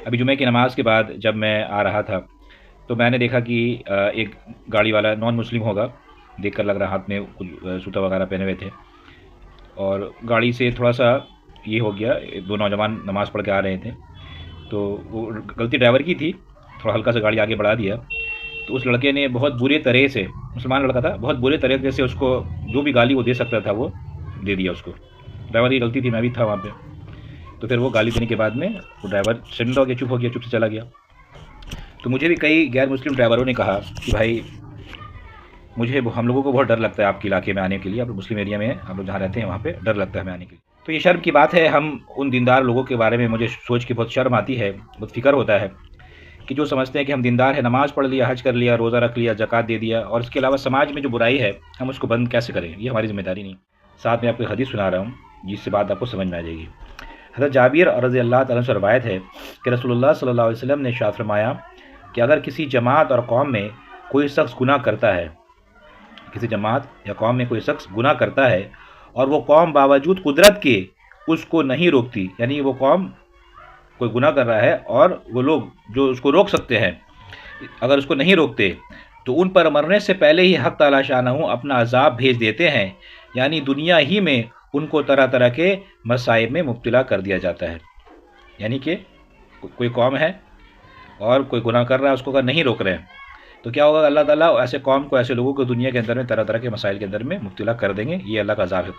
ابھی جمعہ کی نماز کے بعد جب میں آ رہا تھا تو میں نے دیکھا کہ ایک گاڑی والا نان مسلم ہوگا، دیکھ کر لگ رہا ہاتھ میں کچھ سوتا وغیرہ پہنے ہوئے تھے، اور گاڑی سے تھوڑا سا یہ ہو گیا، دو نوجوان نماز پڑھ کے آ رہے تھے تو وہ غلطی ڈرائیور کی تھی، تھوڑا ہلکا سا گاڑی آگے بڑھا دیا، تو اس لڑکے نے بہت برے طرح سے، مسلمان لڑکا تھا، بہت برے طریقے سے اس کو جو بھی گالی وہ دے سکتا تھا وہ دے دیا اس کو۔ ڈرائیور کی غلطی تھی، میں بھی تھا وہاں پہ، تو پھر وہ گالی دینے کے بعد میں وہ ڈرائیور سرنڈر ہو گیا، چپ ہو گیا، چپ سے چلا گیا۔ تو مجھے بھی کئی غیر مسلم ڈرائیوروں نے کہا کہ بھائی ہم لوگوں کو بہت ڈر لگتا ہے آپ کے علاقے میں آنے کے لیے، آپ مسلم ایریا میں ہم لوگ جہاں رہتے ہیں وہاں پہ ڈر لگتا ہے ہمیں آنے کے لیے۔ تو یہ شرم کی بات ہے، ہم ان دیندار لوگوں کے بارے میں مجھے سوچ کے بہت شرم آتی ہے، بہت فکر ہوتا ہے کہ جو سمجھتے ہیں کہ ہم دیندار ہیں، نماز پڑھ لیا، حج کر لیا، روزہ رکھ لیا، زکوٰۃ دے دیا، اور اس کے علاوہ سماج میں جو برائی ہے ہم اس کو بند کیسے کریں، یہ ہماری ذمہ داری نہیں۔ ساتھ میں آپ کو ایک حدیث سنا رہا ہوں جس سے بات آپ کو سمجھ میں آ جائے گی۔ حضرت جابر رضی اللہ تعالیٰ سے روایت ہے کہ رسول اللہ صلی اللہ علیہ وسلم نے ارشاد فرمایا کہ اگر کسی جماعت اور قوم میں کوئی شخص گناہ کرتا ہے، کسی جماعت یا قوم میں کوئی شخص گناہ کرتا ہے اور وہ قوم باوجود قدرت کے اس کو نہیں روکتی، یعنی وہ قوم کوئی گناہ کر رہا ہے اور وہ لوگ جو اس کو روک سکتے ہیں اگر اس کو نہیں روکتے تو ان پر مرنے سے پہلے ہی حق تعالی شانہ اپنا عذاب بھیج دیتے ہیں، یعنی دنیا ہی میں ان کو طرح طرح کے مصائب میں مبتلا کر دیا جاتا ہے۔ یعنی کہ کوئی قوم ہے اور کوئی گناہ کر رہا ہے، اس کو اگر نہیں روک رہے ہیں تو کیا ہوگا، اللہ تعالیٰ ایسے قوم کو، ایسے لوگوں کو دنیا کے اندر میں طرح طرح کے مسائل کے اندر میں مبتلا کر دیں گے، یہ اللہ کا عذاب ہے۔